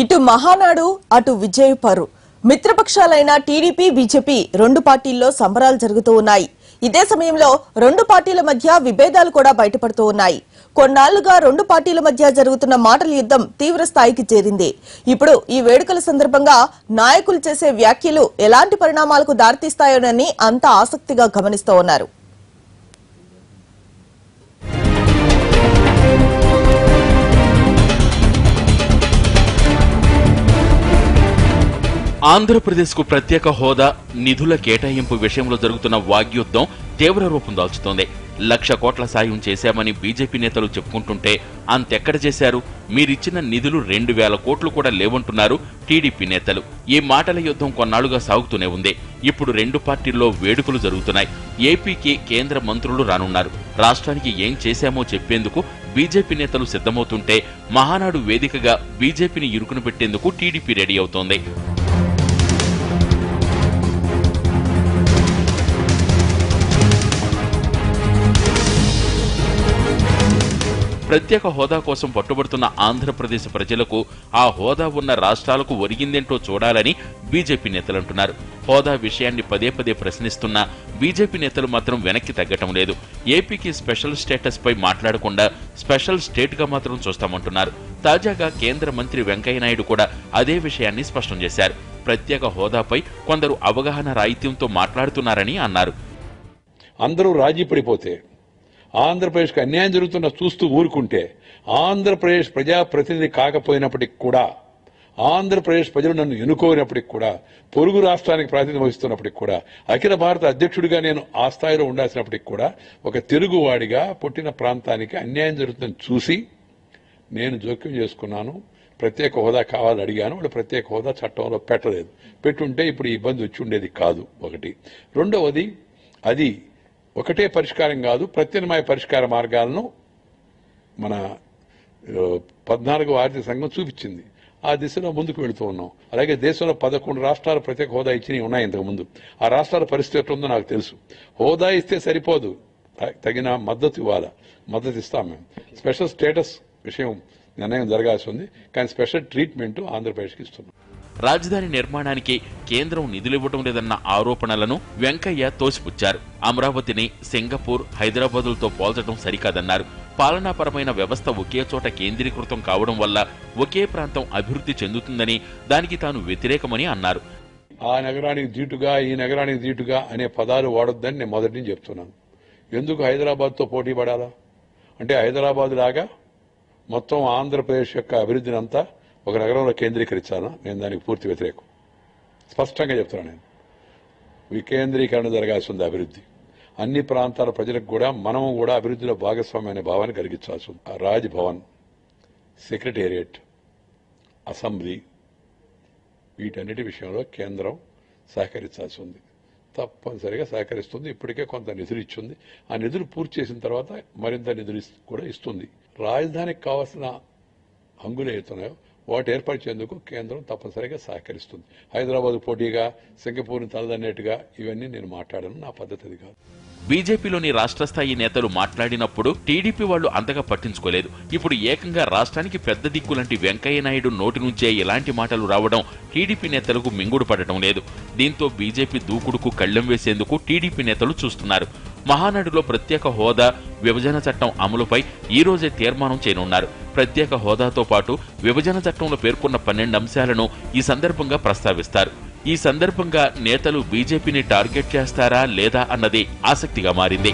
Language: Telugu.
ఇటు మహానాడు అటు విజయ్ పరు మిత్రపక్షాలైన టీడీపీ బీజేపీ రెండు పార్టీల్లో సంబరాలు జరుగుతూ ఉన్నాయి. ఇదే సమయంలో రెండు పార్టీల మధ్య విభేదాలు కూడా బయటపడుతూ ఉన్నాయి. కొన్నాళ్లుగా రెండు పార్టీల మధ్య జరుగుతున్న మాటల యుద్ధం తీవ్ర స్థాయికి చేరింది. ఇప్పుడు ఈ వేడుకల సందర్భంగా నాయకులు చేసే వ్యాఖ్యలు ఎలాంటి పరిణామాలకు దారితీస్తాయోనని అంతా ఆసక్తిగా గమనిస్తూ ఉన్నారు. ఆంధ్రప్రదేశ్కు ప్రత్యేక హోదా నిధుల కేటాయింపు విషయంలో జరుగుతున్న వాగ్యుద్ధం తీవ్ర రూపం దాల్చుతోంది. 1,00,000 కోట్ల సాయం చేశామని బీజేపీ నేతలు చెప్పుకుంటుంటే అంతెక్కడ చేశారు? మీరిచ్చిన నిధులు 2,000 కోట్లు కూడా లేవంటున్నారు టీడీపీ నేతలు. ఈ మాటల యుద్ధం కొన్నాళ్లుగా సాగుతూనే ఉంది. ఇప్పుడు రెండు పార్టీల్లో వేడుకలు జరుగుతున్నాయి. ఏపీకి కేంద్ర మంత్రులు రానున్నారు. రాష్ట్రానికి ఏం చేశామో చెప్పేందుకు బీజేపీ నేతలు సిద్ధమవుతుంటే మహానాడు వేదికగా బీజేపీని ఇరుకును పెట్టేందుకు టీడీపీ రెడీ అవుతోంది. ప్రత్యేక హోదా కోసం పట్టుబడుతున్న ఆంధ్రప్రదేశ్ ప్రజలకు ఆ హోదా ఉన్న రాష్ట్రాలకు ఒరిగిందేంటో చూడాలని బీజేపీ నేతలు అంటున్నారు. హోదా విషయాన్ని పదే పదే ప్రశ్నిస్తున్న బీజేపీ నేతలు మాత్రం వెనక్కి తగ్గటం లేదు. ఏపీకి స్పెషల్ స్టేటస్ పై మాట్లాడకుండా స్పెషల్ స్టేట్ గా మాత్రం చూస్తామంటున్నారు. తాజాగా కేంద్ర మంత్రి వెంకయ్యనాయుడు కూడా అదే విషయాన్ని స్పష్టం చేశారు. ప్రత్యేక హోదాపై కొందరు అవగాహన రాహిత్యంతో మాట్లాడుతున్నారని అన్నారు. అందరూ రాజీ పడిపోతే ఆంధ్రప్రదేశ్కి అన్యాయం జరుగుతున్న చూస్తూ ఊరుకుంటే ఆంధ్రప్రదేశ్ ప్రజాప్రతినిధి కాకపోయినప్పటికి కూడా ఆంధ్రప్రదేశ్ ప్రజలు నన్ను ఎన్నుకోనప్పటికి కూడా పొరుగు రాష్ట్రానికి ప్రాతినిధ్యం వహిస్తున్నప్పటికి కూడా అఖిల భారత అధ్యక్షుడిగా నేను ఆ స్థాయిలో ఉండాల్సినప్పటికి కూడా ఒక తెలుగువాడిగా పుట్టిన ప్రాంతానికి అన్యాయం జరుగుతుందని చూసి నేను జోక్యం చేసుకున్నాను. ప్రత్యేక హోదా కావాలని అడిగాను. వాళ్ళు ప్రత్యేక హోదా చట్టంలో పెట్టలేదు. పెట్టుంటే ఇప్పుడు ఈ ఇబ్బంది వచ్చి ఉండేది కాదు. ఒకటి. రెండవది, అది ఒకటే పరిష్కారం కాదు, ప్రత్యామ్నాయ పరిష్కార మార్గాలను మన 14వ ఆర్థిక సంఘం చూపించింది. ఆ దిశలో ముందుకు వెళుతూ ఉన్నాం. అలాగే దేశంలో 11 రాష్ట్రాలు ప్రత్యేక హోదా ఇచ్చినవి ఉన్నాయి ఇంతకుముందు. ఆ రాష్ట్రాల పరిస్థితి ఎట్లుందో నాకు తెలుసు. హోదా ఇస్తే సరిపోదు, తగిన మద్దతు ఇవ్వాలి. మద్దతు ఇస్తాం మేము. స్పెషల్ స్టేటస్ విషయం నిర్ణయం జరగాల్సి ఉంది, కానీ స్పెషల్ ట్రీట్మెంట్ ఆంధ్రప్రదేశ్కి ఇస్తున్నాం. రాజధాని నిర్మాణానికి కేంద్రం నిధులివ్వడం లేదన్న ఆరోపణలను వెంకయ్య తోసిపుచ్చారు. అమరావతిని సింగపూర్, హైదరాబాదులతో పోల్చడం సరికాదన్నారు. పాలనాపరమైన వ్యవస్థ ఒకే చోట కేంద్రీకృతం కావడం వల్ల ఒకే ప్రాంతం అభివృద్ధి చెందుతుందని, దానికి తాను వ్యతిరేకమని అన్నారు. ఆ నగరానికి దీటుగా, ఈ నగరానికి దీటుగా అనే పదాలు వాడొద్దని నేను మొదటి నుంచి చెప్తున్నాను. ఎందుకు హైదరాబాద్తో పోటీ పడాలా? అంటే హైదరాబాద్ లాగా మొత్తం ఆంధ్రప్రదేశ్ యొక్క అభివృద్ధిని అంతా ఒక నగరంలో కేంద్రీకరించాలా? నేను దానికి పూర్తి వ్యతిరేకం. స్పష్టంగా చెప్తున్నాను. నేను వికేంద్రీకరణ జరగాల్సి ఉంది. అభివృద్ధి అన్ని ప్రాంతాల ప్రజలకు కూడా మనము కూడా అభివృద్ధిలో భాగస్వామ్యం అనే భావాన్ని కలిగించాల్సి ఉంది. రాజ్ భవన్, సెక్రటేరియట్, అసెంబ్లీ, వీటన్నిటి విషయంలో కేంద్రం సహకరించాల్సి ఉంది. తప్పనిసరిగా సహకరిస్తుంది. ఇప్పటికే కొంత నిధులు ఇచ్చింది. ఆ నిధులు పూర్తి చేసిన తర్వాత మరింత నిధులు కూడా ఇస్తుంది. రాజధానికి కావాల్సిన హంగులు ఏతున్నాయో వాటి ఏర్పరిచేందుకు కేంద్రం తప్పనిసరిగా సహకరిస్తుంది. హైదరాబాద్ పోటీగా, సింగపూర్ని తలదన్నట్టుగా ఇవన్నీ నేను మాట్లాడను. నా పద్ధతి అది కాదు. బీజేపీలోని రాష్ట్ర స్థాయి నేతలు మాట్లాడినప్పుడు టీడీపీ వాళ్లు అంతగా పట్టించుకోలేదు. ఇప్పుడు ఏకంగా రాష్ట్రానికి పెద్ద దిక్కులంటి వెంకయ్యనాయుడు నోటి నుంచే ఇలాంటి మాటలు రావడం టీడీపీ నేతలకు మింగుడు పడటం లేదు. దీంతో బీజేపీ దూకుడుకు కళ్లెం వేసేందుకు టీడీపీ నేతలు చూస్తున్నారు. మహానాడులో ప్రత్యేక హోదా, విభజన చట్టం అమలుపై ఈ రోజే తీర్మానం చేయనున్నారు. ప్రత్యేక హోదాతో పాటు విభజన చట్టంలో పేర్కొన్న 12 అంశాలను ఈ సందర్భంగా ప్రస్తావిస్తారు. ఈ సందర్భంగా నేతలు బీజేపీని టార్గెట్ చేస్తారా లేదా అన్నది ఆసక్తిగా మారింది.